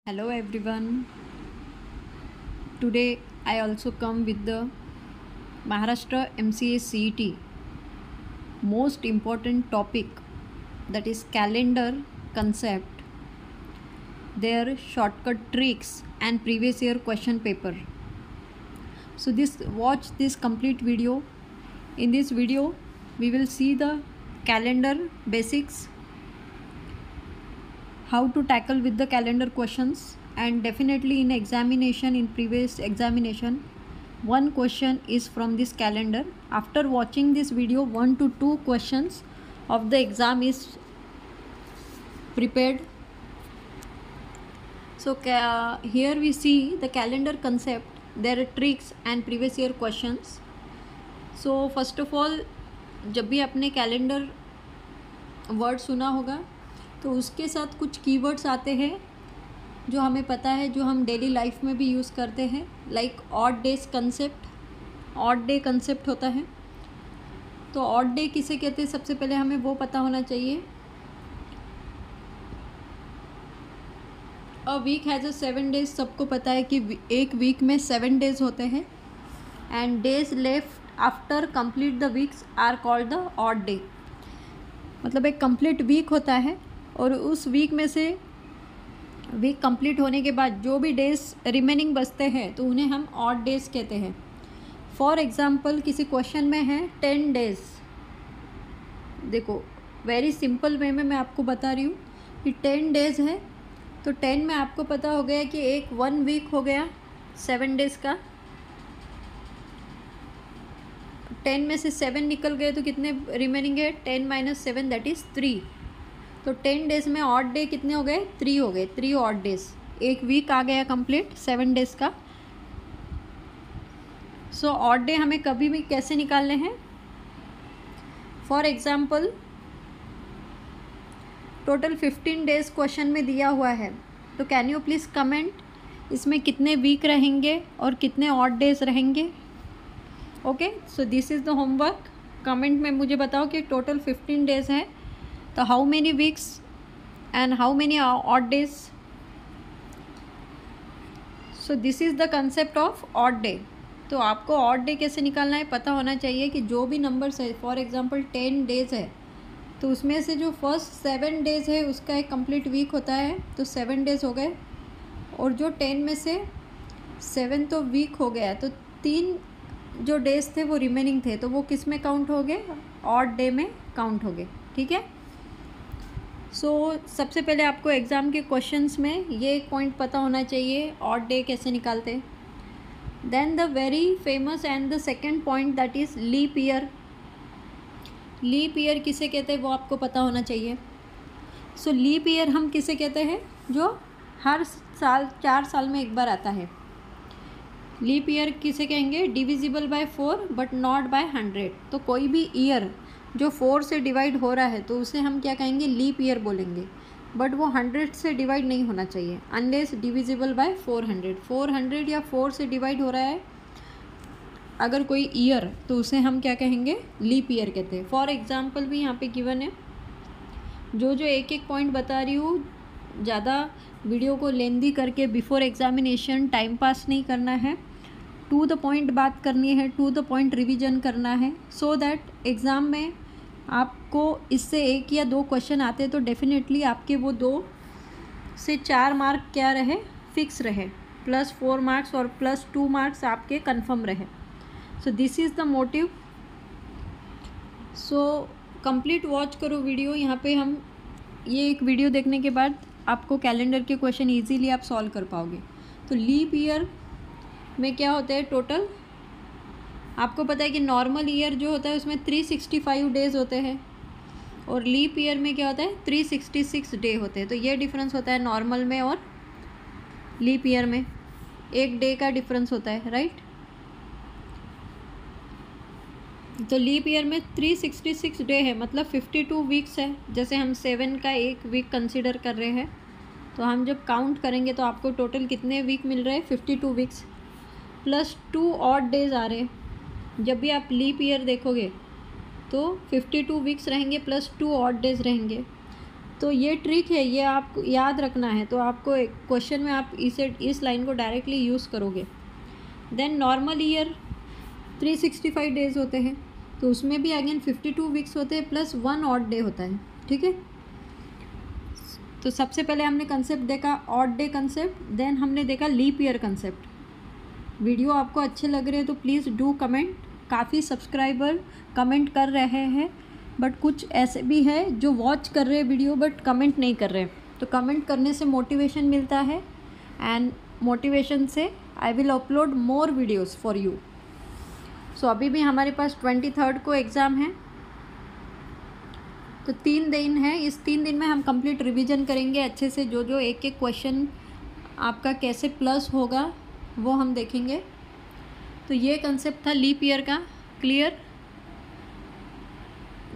Hello everyone. Today I also come with the Maharashtra MCA CET most important topic, that is calendar concept, their shortcut tricks and previous year question paper. So watch this complete video. In this video we will see the calendar basics, how to tackle with the calendar questions, and definitely in previous examination one question is from this calendar. After watching this video 1 to 2 questions of the exam is prepared. So here we see the calendar concept, their tricks and previous year questions. So first of all, जब भी आपने calendar word सुना होगा तो उसके साथ कुछ keywords आते हैं जो हमें पता है, जो हम डेली लाइफ में भी यूज़ करते हैं, like odd days concept. Odd day concept होता है. तो ऑड डे किसे कहते हैं, सबसे पहले हमें वो पता होना चाहिए. A week has a 7 days. सबको पता है कि एक वीक में 7 डेज होते हैं. And days left after complete the weeks are called the odd day. मतलब एक कंप्लीट वीक होता है और उस वीक में से वीक कंप्लीट होने के बाद जो भी डेज रिमेनिंग बचते हैं तो उन्हें हम ऑड डेज कहते हैं. फॉर एग्ज़ाम्पल किसी क्वेश्चन में है 10 डेज. देखो वेरी सिंपल वे में मैं आपको बता रही हूँ कि 10 डेज है तो 10 में आपको पता हो गया कि एक 1 वीक हो गया 7 डेज़ का. 10 में से 7 निकल गए तो कितने रिमेनिंग है, 10 - 7 दैट इज़ 3. तो 10 डेज़ में ऑड डे कितने हो गए, 3 हो गए. 3 ऑड डेज, एक वीक आ गया कंप्लीट 7 डेज़ का. सो ऑड डे हमें कभी भी कैसे निकालने हैं. For example total 15 days question में दिया हुआ है, तो कैन यू प्लीज़ कमेंट इसमें कितने वीक रहेंगे और कितने ऑड डेज रहेंगे. Okay, so this is the homework. Comment में मुझे बताओ कि टोटल 15 डेज़ हैं तो how many weeks and how many odd days. So this is the concept of odd day. तो आपको ऑड डे कैसे निकालना है पता होना चाहिए कि जो भी नंबर्स है, फॉर एग्जांपल 10 डेज़ है तो उसमें से जो फर्स्ट 7 डेज़ है उसका एक कंप्लीट वीक होता है तो 7 डेज़ हो गए. और जो 10 में से 7 तो वीक हो गया तो 3 जो डेज़ थे वो रिमेनिंग थे तो वो किस में काउंट हो गए, ऑड डे में काउंट हो गए. ठीक है. सो सबसे पहले आपको एग्ज़ाम के क्वेश्चंस में ये एक पॉइंट पता होना चाहिए, ऑड डे कैसे निकालते. Then the very famous and the second point that is leap year. Leap year किसे कहते हैं वो आपको पता होना चाहिए. सो लीप ईयर हम किसे कहते हैं, जो हर साल 4 साल में एक बार आता है. लीप ईयर किसे कहेंगे, divisible by 4 but not by 100. तो कोई भी ईयर जो 4 से डिवाइड हो रहा है तो उसे हम क्या कहेंगे, लीप ईयर बोलेंगे. बट वो 100 से डिवाइड नहीं होना चाहिए अनलेस डिविजिबल बाय 400. 400 या 4 से डिवाइड हो रहा है अगर कोई ईयर तो उसे हम क्या कहेंगे, लीप ईयर कहते हैं. फॉर एग्ज़ाम्पल भी यहाँ पे गिवन है. जो एक एक पॉइंट बता रही हूँ, ज़्यादा वीडियो को लेंदी करके बिफोर एग्जामिनेशन टाइम पास नहीं करना है. टू द पॉइंट बात करनी है, टू द पॉइंट रिवीजन करना है, सो दैट एग्ज़ाम में आपको इससे 1 या 2 क्वेश्चन आते तो डेफिनेटली आपके वो 2 से 4 मार्क क्या रहे, फिक्स रहे. +4 मार्क्स और +2 मार्क्स आपके कंफर्म रहे. So this is the motive. So complete watch करो वीडियो. यहाँ पे हम ये एक वीडियो देखने के बाद आपको कैलेंडर के क्वेश्चन इजीली आप सॉल्व कर पाओगे. तो लीप ईयर में क्या होता है, टोटल आपको पता है कि नॉर्मल ईयर जो होता है उसमें 365 डेज़ होते हैं और लीप ईयर में क्या होता है, 366 डे होते हैं. तो ये डिफरेंस होता है नॉर्मल में और लीप ईयर में. 1 डे का डिफरेंस होता है, राइट. तो लीप ईयर में 366 डे है, मतलब 52 वीक्स है. जैसे हम 7 का एक वीक कंसिडर कर रहे हैं तो हम जब काउंट करेंगे तो आपको टोटल कितने वीक मिल रहे हैं, 52 वीक्स +2 ऑड डेज आ रहे हैं. जब भी आप लीप ईयर देखोगे तो 52 वीक्स रहेंगे +2 ऑड डेज रहेंगे. तो ये ट्रिक है, ये आपको याद रखना है। तो आपको क्वेश्चन में आप इस लाइन को डायरेक्टली यूज़ करोगे। देन नॉर्मल ईयर 365 डेज़ होते हैं, तो उसमें भी अगेन 52 वीक्स होते हैं प्लस 1 ऑड डे होता है, ठीक है। तो सबसे पहले हमने कंसेप्ट देखा ऑड डे कंसेप्ट, देन हमने देखा लीप ईयर कंसेप्ट। वीडियो आपको अच्छे लग रहे हैं तो प्लीज़ डू कमेंट। काफ़ी सब्सक्राइबर कमेंट कर रहे हैं, बट कुछ ऐसे भी है जो वॉच कर रहे हैं वीडियो बट कमेंट नहीं कर रहे। तो कमेंट करने से मोटिवेशन मिलता है, एंड मोटिवेशन से I will upload more videos for you. So अभी भी हमारे पास 23 को एग्ज़ाम है, तो 3 दिन है। इस 3 दिन में हम कंप्लीट रिवीजन करेंगे अच्छे से। जो जो एक एक क्वेश्चन आपका कैसे प्लस होगा वो हम देखेंगे। तो ये कंसेप्ट था लीप ईयर का, क्लियर।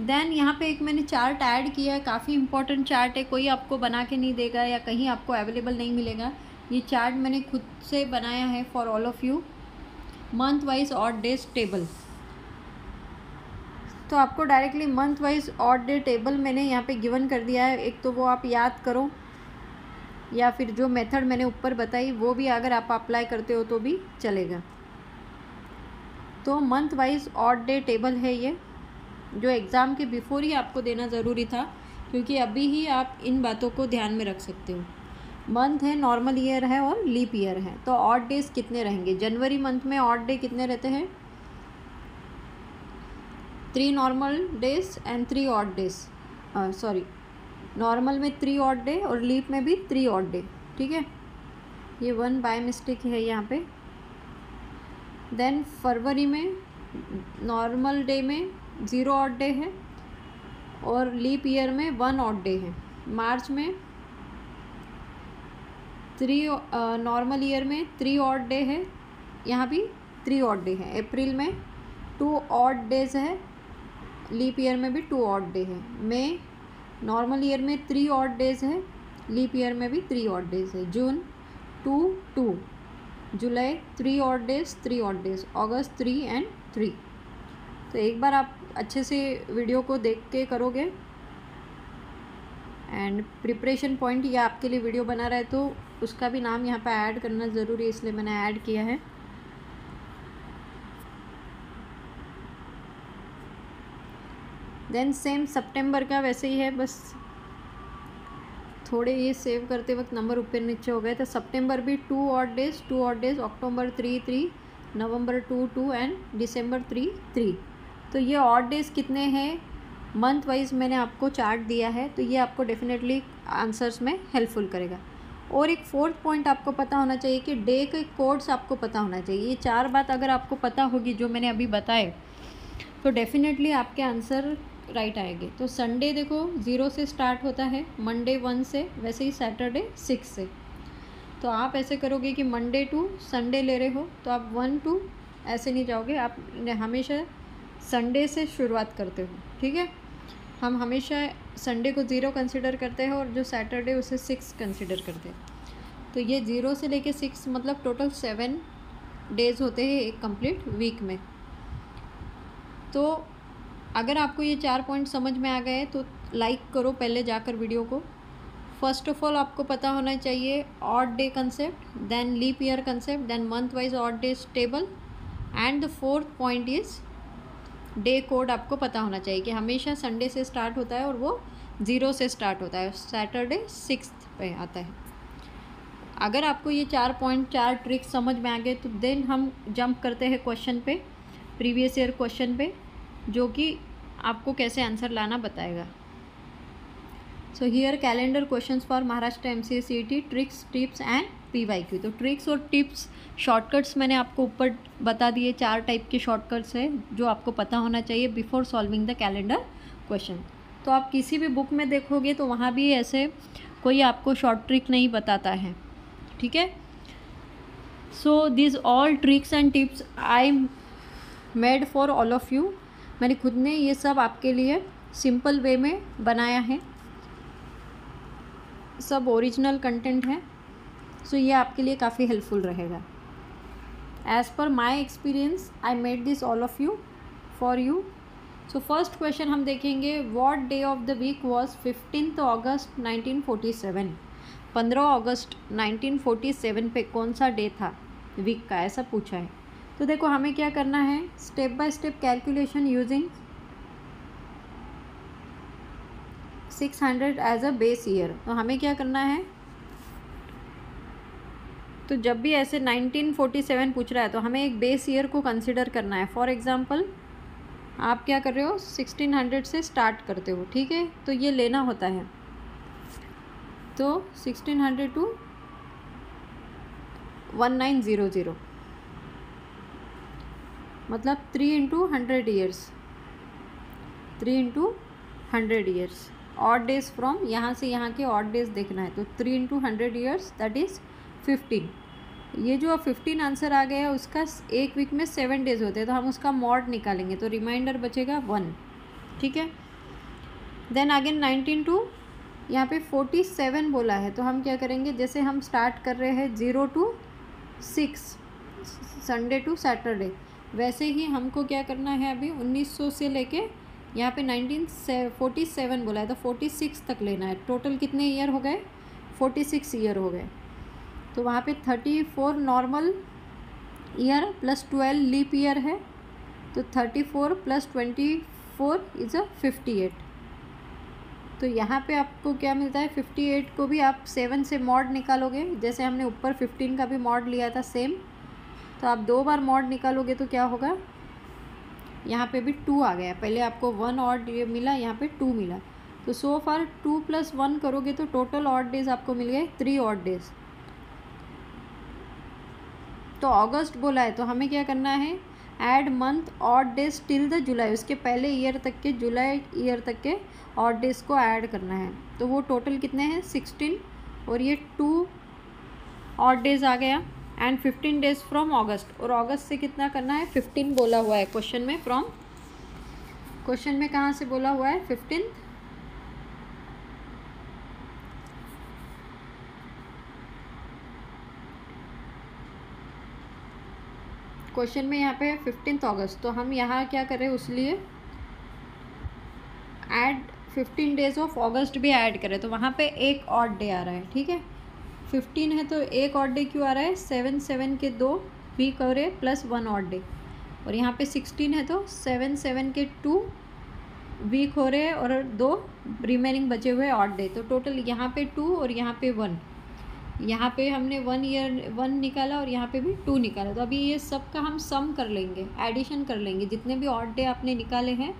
देन यहाँ पे एक मैंने चार्ट ऐड किया है, काफ़ी इंपॉर्टेंट चार्ट है, कोई आपको बना के नहीं देगा या कहीं आपको अवेलेबल नहीं मिलेगा। ये चार्ट मैंने खुद से बनाया है for all of you, month wise odd days table. तो आपको directly month wise odd day table मैंने यहाँ पे गिवन कर दिया है। एक तो वो आप याद करो, या फिर जो मेथड मैंने ऊपर बताई वो भी अगर आप अप्लाई करते हो तो भी चलेगा। तो month wise odd day table है ये, जो एग्ज़ाम के बिफोर ही आपको देना ज़रूरी था, क्योंकि अभी ही आप इन बातों को ध्यान में रख सकते हो। मंथ है, नॉर्मल ईयर है और लीप ईयर है। तो ऑड डेज कितने रहेंगे? जनवरी मंथ में ऑड डे कितने रहते हैं? 3 normal days and 3 odd days, sorry, normal में 3 ऑड डे और लीप में भी 3 ऑड डे, ठीक है। ये 1 बाय मिस्टेक है यहाँ पे। देन फरवरी में नॉर्मल डे में 0 ऑड डे है और लीप ईयर में 1 ऑड डे है। मार्च में 3 नॉर्मल ईयर में 3 ऑड डे है, यहाँ भी 3 ऑड डे है। अप्रैल में 2 ऑड डेज है, लीप ईयर में भी 2 ऑड डे है। मई नॉर्मल ईयर में 3 ऑड डेज है, लीप ईयर में भी 3 ऑड डेज है। जून 2 जुलाई 3 odd days 3 odd days, August 3 and 3। तो एक बार आप अच्छे से वीडियो को देख के करोगे, एंड प्रिपरेशन पॉइंट या आपके लिए वीडियो बना रहा है तो उसका भी नाम यहाँ पे ऐड करना ज़रूरी है, इसलिए मैंने ऐड किया है। देन सेम सितंबर का वैसे ही है, बस थोड़े ये सेव करते वक्त नंबर ऊपर नीचे हो गए। तो सितंबर भी 2 ऑड डेज, अक्टूबर 3, नवंबर 2 एंड दिसंबर 3। तो ये ऑड डेज कितने हैं मंथ वाइज मैंने आपको चार्ट दिया है, तो ये आपको डेफिनेटली आंसर्स में हेल्पफुल करेगा। और एक 4th पॉइंट आपको पता होना चाहिए कि डे के कोड्स आपको पता होना चाहिए। ये 4 बात अगर आपको पता होगी जो मैंने अभी बताए, तो डेफिनेटली आपके आंसर राइट आएंगे। तो संडे देखो 0 से स्टार्ट होता है, मंडे 1 से, वैसे ही सैटरडे 6 से। तो आप ऐसे करोगे कि मंडे टू संडे ले रहे हो तो आप 1 to ऐसे नहीं जाओगे, आप हमेशा संडे से शुरुआत करते हो, ठीक है। हम हमेशा संडे को 0 कंसिडर करते हैं और जो सैटरडे उसे 6 कंसिडर करते हैं। तो ये 0 से लेके 6 मतलब टोटल 7 डेज़ होते हैं एक कंप्लीट वीक में। तो अगर आपको ये 4 पॉइंट समझ में आ गए तो लाइक करो पहले जाकर वीडियो को। फर्स्ट ऑफ ऑल आपको पता होना चाहिए odd day concept, then leap year concept, then month wise odd days table, and the 4th point is day code आपको पता होना चाहिए कि हमेशा संडे से स्टार्ट होता है और वो 0 से स्टार्ट होता है, सैटरडे 6 पे आता है। अगर आपको ये 4 पॉइंट 4 ट्रिक्स समझ में आ गए तो देन हम जंप करते हैं क्वेश्चन पे, प्रीवियस ईयर क्वेश्चन पे, जो कि आपको कैसे आंसर लाना बताएगा। So here calendar questions for Maharashtra MCA CET, tricks, tips and PYQ। तो ट्रिक्स और टिप्स शॉर्टकट्स मैंने आपको ऊपर बता दिए, 4 टाइप के शॉर्टकट्स हैं जो आपको पता होना चाहिए before solving the calendar question. तो आप किसी भी बुक में देखोगे तो वहाँ भी ऐसे कोई आपको शॉर्ट ट्रिक नहीं बताता है, ठीक है। So this all tricks and tips I made for all of you. मैंने खुद ने ये सब आपके लिए सिंपल वे में बनाया है, सब ओरिजिनल कंटेंट है। सो ये आपके लिए काफ़ी हेल्पफुल रहेगा। As per my experience I made this all of you for you. So first question हम देखेंगे, what day of the week was 15 अगस्त 1947। 15 अगस्त 1947 पे कौन सा डे था वीक का, ऐसा पूछा है। तो देखो हमें क्या करना है, step by step calculation using 600 as a base year. तो हमें क्या करना है, तो जब भी ऐसे 1947 पूछ रहा है तो हमें एक बेस ईयर को कंसिडर करना है। फॉर एग्जांपल आप क्या कर रहे हो, 1600 से स्टार्ट करते हो, ठीक है। तो ये लेना होता है, तो 1600 टू 1900 मतलब 3 into 100 years, 3 into 100 years. Odd days from यहाँ से यहाँ के ऑड डेज देखना है, तो 3 इंटू 100 ईयर्स दैट इज़ 15। ये जो 15 आंसर आ गया, उसका एक वीक में 7 डेज होते हैं, तो हम उसका मॉड निकालेंगे, तो रिमाइंडर बचेगा 1, ठीक है। देन अगेन 19 टू यहाँ पे 47 बोला है, तो हम क्या करेंगे, जैसे हम स्टार्ट कर रहे हैं 0 टू 6 संडे टू सैटरडे, वैसे ही हमको क्या करना है, अभी 1900 से लेके यहाँ पे 1947 बोला है, तो 46 तक लेना है। टोटल कितने ईयर हो गए, 46 ईयर हो गए। तो वहाँ पे 34 normal year plus 12 leap year है, तो 34 प्लस 24 इज़ अ 58। तो यहाँ पे आपको क्या मिलता है, 58 को भी आप 7 से मॉड निकालोगे, जैसे हमने ऊपर 15 का भी मॉड लिया था सेम। तो आप 2 बार मॉड निकालोगे तो क्या होगा, यहाँ पे भी 2 आ गया। पहले आपको 1 ऑड मिला, यहाँ पे 2 मिला। तो सो फार 2 + 1 करोगे तो टोटल ऑड डेज आपको मिल गए 3 ऑड डेज। तो अगस्त बोला है, तो हमें क्या करना है, add month odd days till the जुलाई, उसके पहले ईयर तक के, जुलाई ईयर तक के ऑड डेज को ऐड करना है। तो वो टोटल कितने हैं, 16, और ये 2 ऑड डेज आ गया, एंड 15 डेज फ्रॉम अगस्त। और अगस्त से कितना करना है, 15 बोला हुआ है क्वेश्चन में। फ्रॉम क्वेश्चन में कहाँ से बोला हुआ है, 15। क्वेश्चन में यहाँ पे 15 अगस्त, तो हम यहाँ क्या करें, उसलिए ऐड 15 डेज ऑफ अगस्त भी ऐड करें। तो वहाँ पे एक ऑड डे आ रहा है, ठीक है। 15 है तो एक ऑड डे क्यों आ रहा है, 7 के 2 वीक हो रहे प्लस 1 ऑड डे। और यहाँ पे 16 है तो 7 के 2 वीक हो रहे हैं और 2 रिमेनिंग बचे हुए ऑड डे। तो टोटल यहाँ पे 2 और यहाँ पे 1, यहाँ पे हमने 1 निकाला और यहाँ पे भी 2 निकाला। तो अभी ये सब का हम सम कर लेंगे, एडिशन कर लेंगे, जितने भी ऑड डे आपने निकाले हैं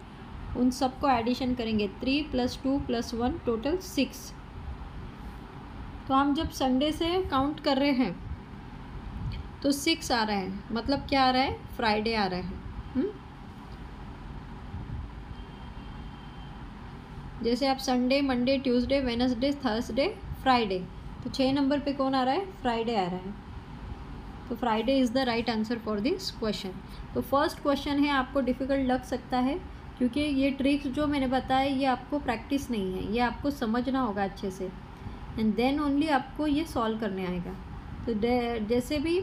उन सब को एडिशन करेंगे। 3 + 2 + 1 टोटल 6। तो हम जब संडे से काउंट कर रहे हैं तो 6 आ रहा है, मतलब क्या आ रहा है, फ्राइडे आ रहा है। जैसे आप Sunday, Monday, Tuesday, Wednesday, Thursday, Friday, तो 6 नंबर पे कौन आ रहा है, फ्राइडे आ रहा है। तो Friday is the right answer for this question. तो फर्स्ट क्वेश्चन है, आपको डिफ़िकल्ट लग सकता है क्योंकि ये ट्रिक्स जो मैंने बताया ये आपको प्रैक्टिस नहीं है, ये आपको समझना होगा अच्छे से, एंड देन ओनली आपको ये सॉल्व करने आएगा। तो जैसे भी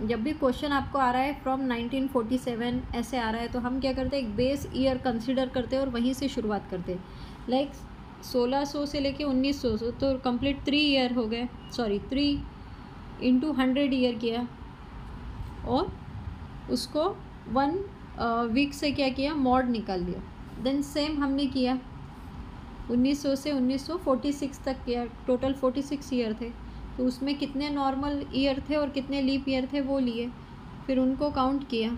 जब भी क्वेश्चन आपको आ रहा है फ्रॉम 1947 ऐसे आ रहा है, तो हम क्या करते हैं, एक बेस ईयर कंसिडर करते हैं और वहीं से शुरुआत करते हैं। लाइक 1600 से लेके 1900, तो कंप्लीट 3 ईयर हो गए, सॉरी 3 इंटू 100 ईयर किया, और उसको 1 वीक से क्या किया, मॉड निकाल लिया। देन सेम हमने किया 1900 से 1946 तक किया, टोटल 46 ईयर थे। तो उसमें कितने नॉर्मल ईयर थे और कितने लीप ईयर थे वो लिए, फिर उनको काउंट किया,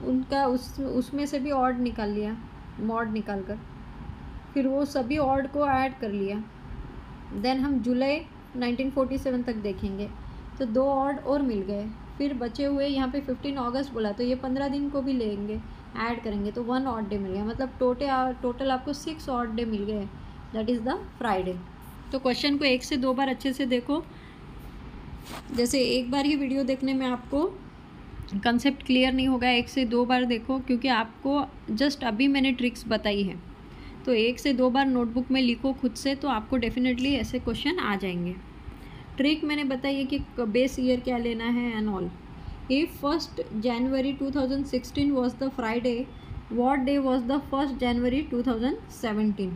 उनका उसमें से भी ऑड निकाल लिया, मॉड निकाल कर, फिर वो सभी ऑड को ऐड कर लिया। देन हम जुलाई 1947 तक देखेंगे, तो 2 ऑड और मिल गए। फिर बचे हुए यहाँ पे 15 अगस्त बोला, तो ये 15 दिन को भी लेंगे, ऐड करेंगे, तो 1 ऑड डे मिल गया, मतलब टोटल आपको 6 ऑड डे मिल गए, दैट इज़ द फ्राइडे। तो क्वेश्चन को 1 से 2 बार अच्छे से देखो। जैसे एक बार ही वीडियो देखने में आपको कंसेप्ट क्लियर नहीं होगा, 1 से 2 बार देखो, क्योंकि आपको जस्ट अभी मैंने ट्रिक्स बताई है। तो 1 से 2 बार नोटबुक में लिखो खुद से, तो आपको डेफिनेटली ऐसे क्वेश्चन आ जाएंगे। ट्रिक मैंने बताई है कि बेस ईयर क्या लेना है and all. If 1 January 2016 was the Friday what day was the 1 जनवरी 2017।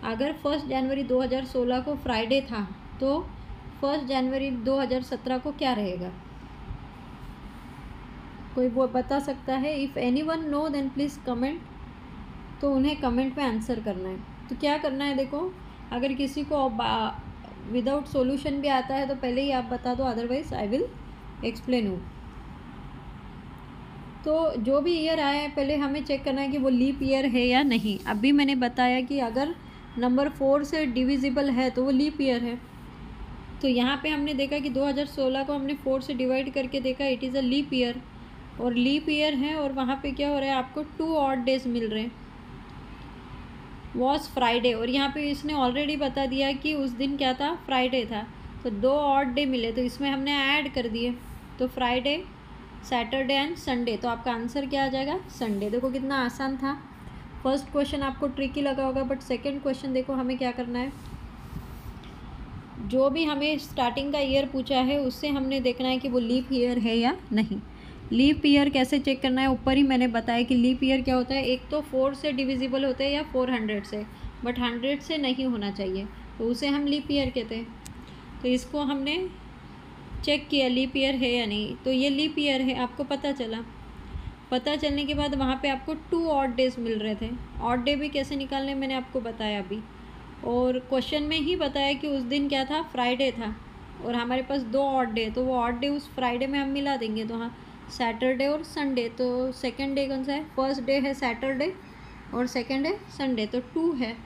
अगर 1 जनवरी 2016 को फ्राइडे था तो 1 जनवरी 2017 को क्या रहेगा? कोई वो बता सकता है? If anyone know then please comment. तो उन्हें कमेंट में आंसर करना है। तो क्या करना है, देखो अगर किसी को विदाउट सॉल्यूशन भी आता है तो पहले ही आप बता दो, otherwise I will explain you. तो जो भी ईयर आया है पहले हमें चेक करना है कि वो लीप ईयर है या नहीं। अभी मैंने बताया कि अगर नंबर 4 से डिविजिबल है तो वो लीप ईयर है। तो यहाँ पे हमने देखा कि 2016 को हमने 4 से डिवाइड करके देखा, it is a leap year, और लीप ईयर है और वहाँ पे क्या हो रहा है, आपको 2 ऑड डेज मिल रहे हैं। वॉज फ्राइडे, और यहाँ पे इसने ऑलरेडी बता दिया कि उस दिन क्या था, फ्राइडे था। तो 2 ऑड डे मिले तो इसमें हमने ऐड कर दिए, तो फ्राइडे, सैटरडे एंड संडे। तो आपका आंसर क्या आ जाएगा, संडे। देखो कितना आसान था। फर्स्ट क्वेश्चन आपको ट्रिकी लगा होगा, बट सेकंड क्वेश्चन देखो हमें क्या करना है, जो भी हमें स्टार्टिंग का ईयर पूछा है उससे हमने देखना है कि वो लीप ईयर है या नहीं। लीप ईयर कैसे चेक करना है, ऊपर ही मैंने बताया कि लीप ईयर क्या होता है, एक तो 4 से डिविजिबल होते हैं या 400 से, बट 100 से नहीं होना चाहिए, तो उसे हम लीप ईयर कहते हैं। तो इसको हमने चेक किया लीप ईयर है या नहीं, तो ये लीप ईयर है, आपको पता चला। पता चलने के बाद वहाँ पे आपको 2 ऑड डेज मिल रहे थे। ऑड डे भी कैसे निकालने मैंने आपको बताया अभी, और क्वेश्चन में ही बताया कि उस दिन क्या था, फ्राइडे था, और हमारे पास 2 ऑड डे, तो वो ऑड डे उस फ्राइडे में हम मिला देंगे। तो हाँ, सैटरडे और संडे। तो सेकंड डे कौन सा है, फर्स्ट डे है सैटरडे और सेकंड है संडे, तो 2 है।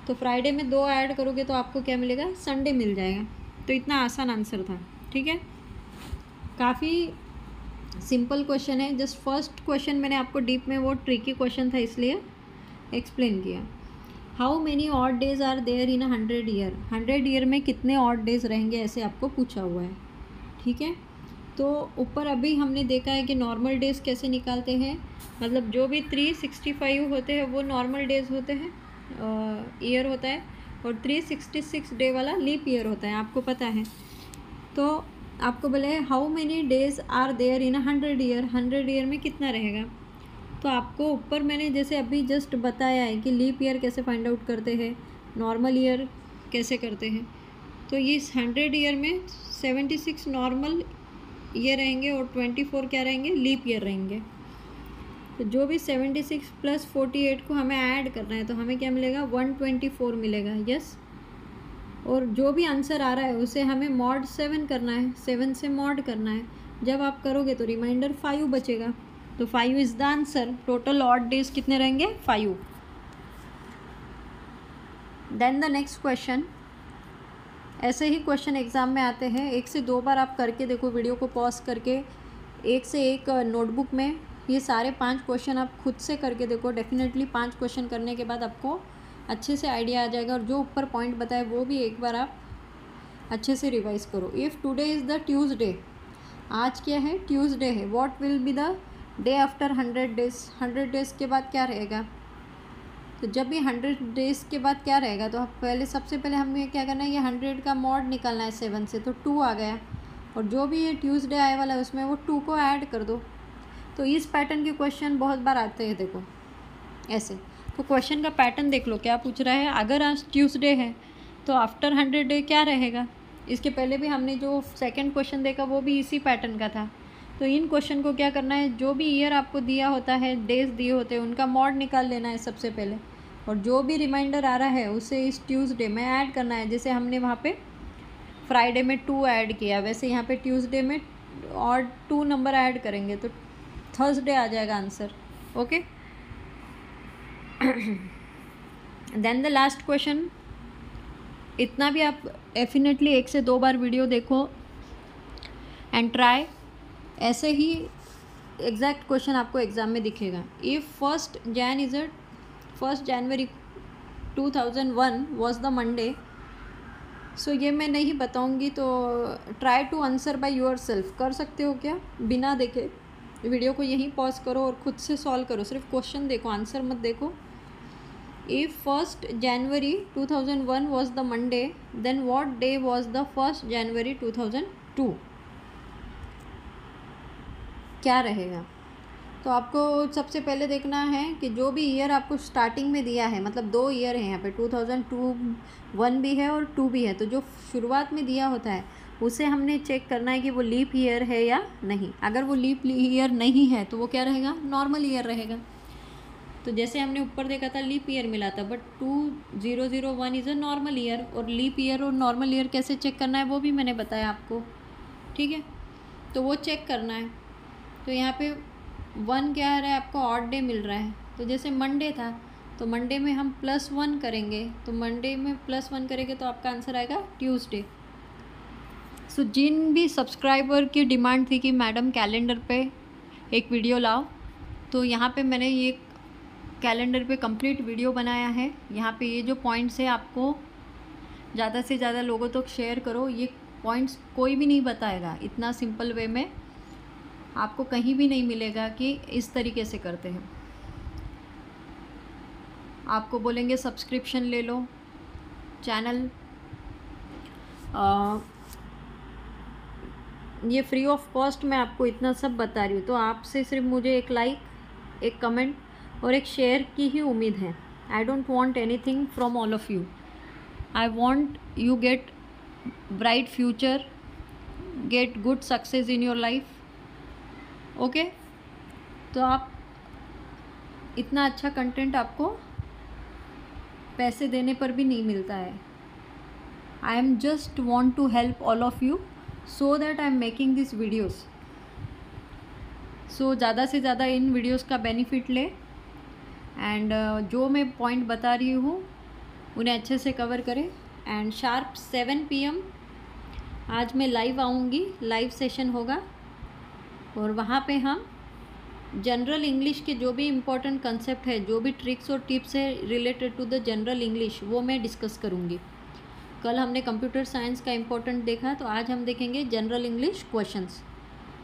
तो फ्राइडे में 2 ऐड करोगे तो आपको क्या मिलेगा, संडे मिल जाएगा। तो इतना आसान आंसर था, ठीक है। काफ़ी सिंपल क्वेश्चन है, जस्ट फर्स्ट क्वेश्चन मैंने आपको डीप में वो ट्रिकी क्वेश्चन था इसलिए एक्सप्लेन किया। How many odd days are there in 100 year. 100 year में कितने ऑड डेज रहेंगे, ऐसे आपको पूछा हुआ है, ठीक है। तो ऊपर अभी हमने देखा है कि नॉर्मल डेज कैसे निकालते हैं, मतलब जो भी 365 होते हैं वो नॉर्मल डेज होते हैं, ईयर होता है, और 366 डे वाला लीप ईयर होता है, आपको पता है। तो आपको बोले how many days are there in 100 year, 100 year में कितना रहेगा। तो आपको ऊपर मैंने जैसे अभी जस्ट बताया है कि लीप ईयर कैसे फाइंड आउट करते हैं, नॉर्मल ईयर कैसे करते हैं। तो इस 100 ईयर में 76 नॉर्मल ये रहेंगे और 24 क्या रहेंगे, लीप ईयर रहेंगे। तो जो भी 76 + 48 को हमें ऐड करना है तो हमें क्या मिलेगा, 124 मिलेगा, यस। और जो भी आंसर आ रहा है उसे हमें mod 7 करना है, 7 से mod करना है। जब आप करोगे तो रिमाइंडर 5 बचेगा, तो 5 is the answer. Total odd days कितने रहेंगे, 5। देन द नेक्स्ट क्वेश्चन, ऐसे ही क्वेश्चन एग्ज़ाम में आते हैं, 1 से 2 बार आप करके देखो, वीडियो को पॉज करके 1 से 1 नोटबुक में ये सारे 5 क्वेश्चन आप खुद से करके देखो। डेफिनेटली 5 क्वेश्चन करने के बाद आपको अच्छे से आइडिया आ जाएगा, और जो ऊपर पॉइंट बताए वो भी एक बार आप अच्छे से रिवाइज करो। If today is the Tuesday, आज क्या है, ट्यूसडे है, what will be the day after 100 days, 100 days के बाद क्या रहेगा। तो जब भी 100 डेज़ के बाद क्या रहेगा, तो पहले सबसे पहले हमें क्या करना है, ये 100 का मॉड निकालना है 7 से, तो 2 आ गया, और जो भी ये ट्यूसडे आए वाला है उसमें वो 2 को ऐड कर दो। तो इस पैटर्न के क्वेश्चन बहुत बार आते हैं, देखो ऐसे। तो क्वेश्चन का पैटर्न देख लो, क्या पूछ रहा है, अगर आज ट्यूसडे है तो आफ्टर 100 डे क्या रहेगा। इसके पहले भी हमने जो सेकंड क्वेश्चन देखा वो भी इसी पैटर्न का था। तो इन क्वेश्चन को क्या करना है, जो भी ईयर आपको दिया होता है, डेज दिए होते हैं, उनका मॉड निकाल लेना है सबसे पहले, और जो भी रिमाइंडर आ रहा है उसे इस ट्यूसडे में ऐड करना है। जैसे हमने वहाँ पे फ्राइडे में 2 ऐड किया, वैसे यहाँ पे ट्यूसडे में और 2 नंबर ऐड करेंगे तो थर्सडे आ जाएगा answer, okay. Then the last question, इतना भी आप डेफिनेटली 1 से 2 बार वीडियो देखो एंड ट्राई। ऐसे ही एग्जैक्ट क्वेश्चन आपको एग्ज़ाम में दिखेगा। If 1 January 2001 was the Monday, so ये मैं नहीं बताऊंगी, तो try to answer by yourself. कर सकते हो क्या, बिना देखे वीडियो को यहीं पॉज करो और खुद से सॉल्व करो, सिर्फ क्वेश्चन देखो, आंसर मत देखो। If 1 January 2001 was the Monday, then what day was the 1 January 2002, क्या रहेगा। तो आपको सबसे पहले देखना है कि जो भी ईयर आपको स्टार्टिंग में दिया है, मतलब 2 ईयर है यहाँ पे, 2021 भी है और 2 भी है, तो जो शुरुआत में दिया होता है उसे हमने चेक करना है कि वो लीप ईयर है या नहीं। अगर वो लीप ईयर नहीं है तो वो क्या रहेगा, नॉर्मल ईयर रहेगा। तो जैसे हमने ऊपर देखा था लीप ईयर मिला था, but 2001 is a normal year. और लीप ईयर और नॉर्मल ईयर कैसे चेक करना है वो भी मैंने बताया आपको, ठीक है। तो वो चेक करना है। तो यहाँ पे 1 क्या आ रहा है, आपको ऑड डे मिल रहा है। तो जैसे मंडे था तो मंडे में हम +1 करेंगे, तो मंडे में +1 करेंगे तो आपका आंसर आएगा ट्यूसडे। सो जिन भी सब्सक्राइबर की डिमांड थी कि मैडम कैलेंडर पे एक वीडियो लाओ, तो यहाँ पे मैंने ये कैलेंडर पे कंप्लीट वीडियो बनाया है। यहाँ पे ये जो पॉइंट्स है आपको ज़्यादा से ज़्यादा लोगों तक शेयर करो। ये पॉइंट्स कोई भी नहीं बताएगा, इतना सिंपल वे में आपको कहीं भी नहीं मिलेगा कि इस तरीके से करते हैं। आपको बोलेंगे सब्सक्रिप्शन ले लो चैनल, ये फ्री ऑफ कॉस्ट मैं आपको इतना सब बता रही हूँ। तो आपसे सिर्फ मुझे एक लाइक, एक कमेंट और एक शेयर की ही उम्मीद है। I don't want anything from all of you. I want you get bright future, get good success in your life, okay. तो आप इतना अच्छा कंटेंट आपको पैसे देने पर भी नहीं मिलता है। I am just want to help all of you so that I am making this videos. So ज़्यादा से ज़्यादा इन वीडियोज़ का बेनिफिट ले एंड जो मैं पॉइंट बता रही हूँ उन्हें अच्छे से कवर करें। एंड शार्प 7 PM आज मैं लाइव आऊँगी, लाइव सेशन होगा और वहाँ पे हम जनरल इंग्लिश के जो भी इम्पोर्टेंट कंसेप्ट है, जो भी ट्रिक्स और टिप्स है related to the general English, वो मैं डिस्कस करूँगी। कल हमने कंप्यूटर साइंस का इम्पोर्टेंट देखा, तो आज हम देखेंगे जनरल इंग्लिश क्वेश्चंस।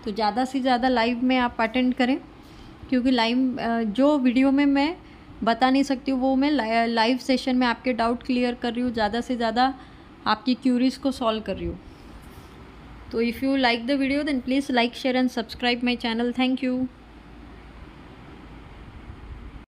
तो ज़्यादा से ज़्यादा लाइव में आप अटेंड करें, क्योंकि लाइव जो वीडियो में मैं बता नहीं सकती हूँ वो मैं लाइव सेशन में आपके डाउट क्लियर कर रही हूँ, ज़्यादा से ज़्यादा आपकी क्यूरीज को सॉल्व कर रही हूँ। तो if you like the video then please like, share and subscribe my channel. Thank you.